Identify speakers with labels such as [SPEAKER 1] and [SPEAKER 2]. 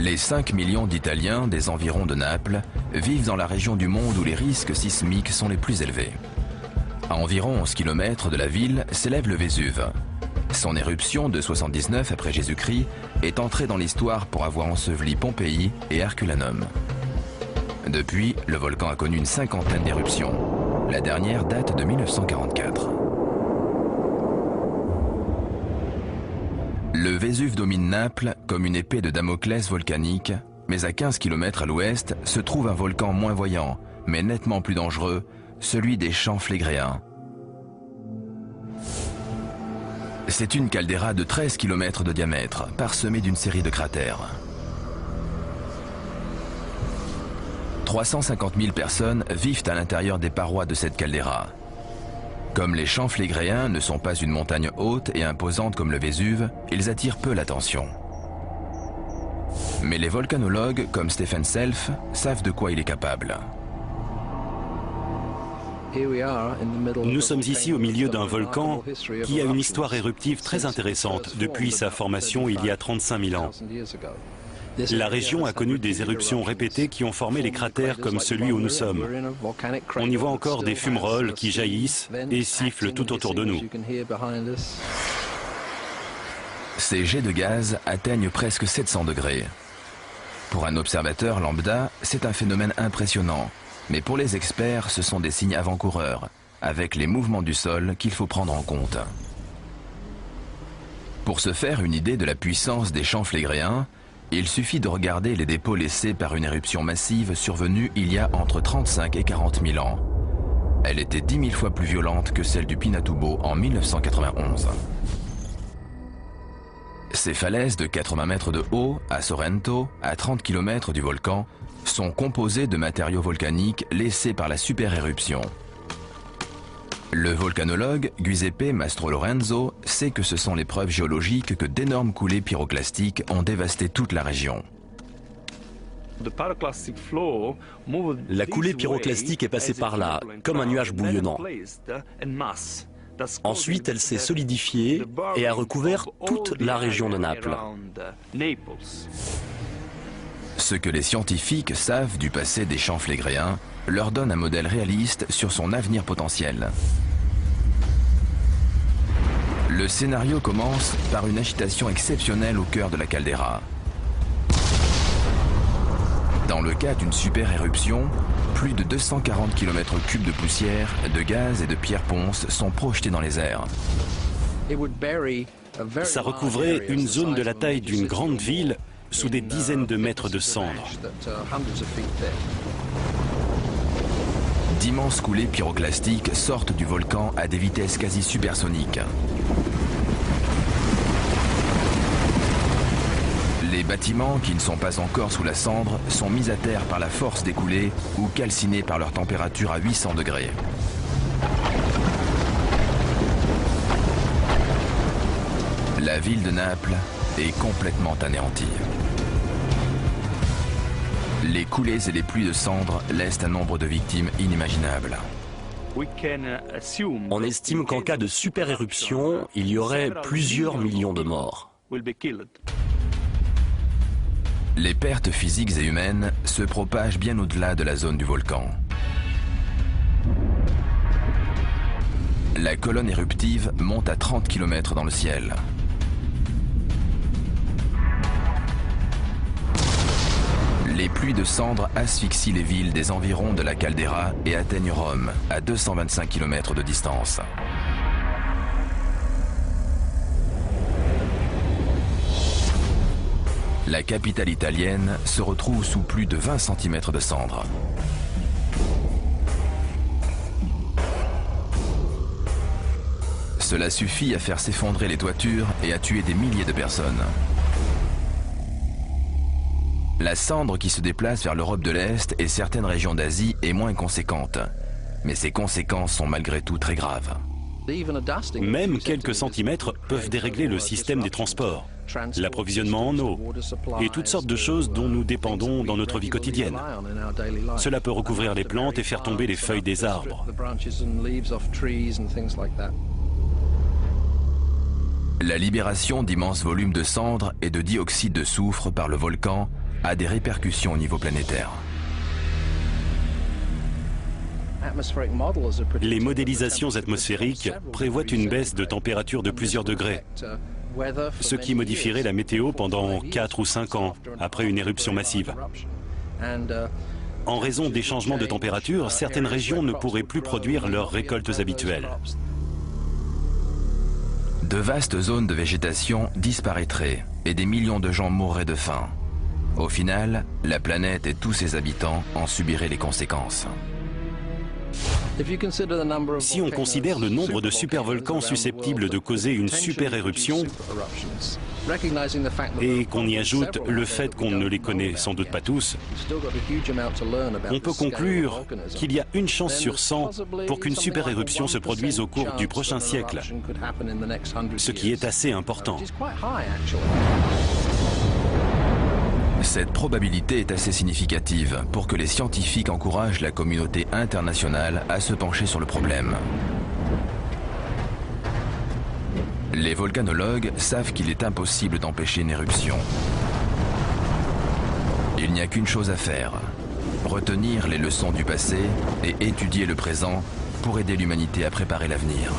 [SPEAKER 1] Les 5 millions d'Italiens des environs de Naples vivent dans la région du monde où les risques sismiques sont les plus élevés. À environ 11 km de la ville s'élève le Vésuve. Son éruption de 79 après Jésus-Christ est entrée dans l'histoire pour avoir enseveli Pompéi et Herculanum. Depuis, le volcan a connu une cinquantaine d'éruptions. La dernière date de 1944. Le Vésuve domine Naples comme une épée de Damoclès volcanique, mais à 15 km à l'ouest se trouve un volcan moins voyant, mais nettement plus dangereux, celui des champs Flégréens. C'est une caldeira de 13 km de diamètre, parsemée d'une série de cratères. 350 000 personnes vivent à l'intérieur des parois de cette caldeira. Comme les champs Flégréens ne sont pas une montagne haute et imposante comme le Vésuve, ils attirent peu l'attention. Mais les volcanologues, comme Stephen Self, savent de quoi il est capable.
[SPEAKER 2] Nous sommes ici au milieu d'un volcan qui a une histoire éruptive très intéressante depuis sa formation il y a 35 000 ans. La région a connu des éruptions répétées qui ont formé les cratères comme celui où nous sommes. On y voit encore des fumerolles qui jaillissent et sifflent tout autour de nous.
[SPEAKER 1] Ces jets de gaz atteignent presque 700 degrés. Pour un observateur lambda, c'est un phénomène impressionnant. Mais pour les experts, ce sont des signes avant-coureurs, avec les mouvements du sol qu'il faut prendre en compte. Pour se faire une idée de la puissance des champs Flégréens, il suffit de regarder les dépôts laissés par une éruption massive survenue il y a entre 35 et 40 000 ans. Elle était 10 000 fois plus violente que celle du Pinatubo en 1991. Ces falaises de 80 mètres de haut, à Sorrento, à 30 km du volcan, sont composées de matériaux volcaniques laissés par la super-éruption. Le volcanologue Giuseppe Mastrolorenzo sait que ce sont les preuves géologiques que d'énormes coulées pyroclastiques ont dévasté toute la région.
[SPEAKER 3] La coulée pyroclastique est passée par là, comme un nuage bouillonnant. Ensuite, elle s'est solidifiée et a recouvert toute la région de Naples.
[SPEAKER 1] Ce que les scientifiques savent du passé des champs Flégréens leur donne un modèle réaliste sur son avenir potentiel. Le scénario commence par une agitation exceptionnelle au cœur de la caldeira. Dans le cas d'une super éruption, plus de 240 km3 de poussière, de gaz et de pierres ponces sont projetés dans les airs.
[SPEAKER 2] Ça recouvrait une zone de la taille d'une grande ville sous des dizaines de mètres de cendres.
[SPEAKER 1] D'immenses coulées pyroclastiques sortent du volcan à des vitesses quasi supersoniques. Les bâtiments qui ne sont pas encore sous la cendre sont mis à terre par la force des coulées ou calcinés par leur température à 800 degrés. La ville de Naples est complètement anéantie. Les coulées et les pluies de cendres laissent un nombre de victimes inimaginable.
[SPEAKER 3] On estime qu'en cas de super-éruption, il y aurait plusieurs millions de morts.
[SPEAKER 1] Les pertes physiques et humaines se propagent bien au-delà de la zone du volcan. La colonne éruptive monte à 30 km dans le ciel. Les pluies de cendres asphyxient les villes des environs de la caldeira et atteignent Rome, à 225 km de distance. La capitale italienne se retrouve sous plus de 20 cm de cendres. Cela suffit à faire s'effondrer les toitures et à tuer des milliers de personnes. La cendre qui se déplace vers l'Europe de l'Est et certaines régions d'Asie est moins conséquente. Mais ces conséquences sont malgré tout très graves.
[SPEAKER 2] Même quelques centimètres peuvent dérégler le système des transports, l'approvisionnement en eau et toutes sortes de choses dont nous dépendons dans notre vie quotidienne. Cela peut recouvrir les plantes et faire tomber les feuilles des arbres.
[SPEAKER 1] La libération d'immenses volumes de cendres et de dioxyde de soufre par le volcan a des répercussions au niveau planétaire.
[SPEAKER 2] Les modélisations atmosphériques prévoient une baisse de température de plusieurs degrés, ce qui modifierait la météo pendant 4 ou 5 ans après une éruption massive. En raison des changements de température, certaines régions ne pourraient plus produire leurs récoltes habituelles.
[SPEAKER 1] De vastes zones de végétation disparaîtraient et des millions de gens mourraient de faim. Au final, la planète et tous ses habitants en subiraient les conséquences.
[SPEAKER 2] Si on considère le nombre de supervolcans susceptibles de causer une super-éruption et qu'on y ajoute le fait qu'on ne les connaît sans doute pas tous, on peut conclure qu'il y a une chance sur 100 pour qu'une super-éruption se produise au cours du prochain siècle, ce qui est assez important.
[SPEAKER 1] Cette probabilité est assez significative pour que les scientifiques encouragent la communauté internationale à se pencher sur le problème. Les volcanologues savent qu'il est impossible d'empêcher une éruption. Il n'y a qu'une chose à faire, retenir les leçons du passé et étudier le présent pour aider l'humanité à préparer l'avenir.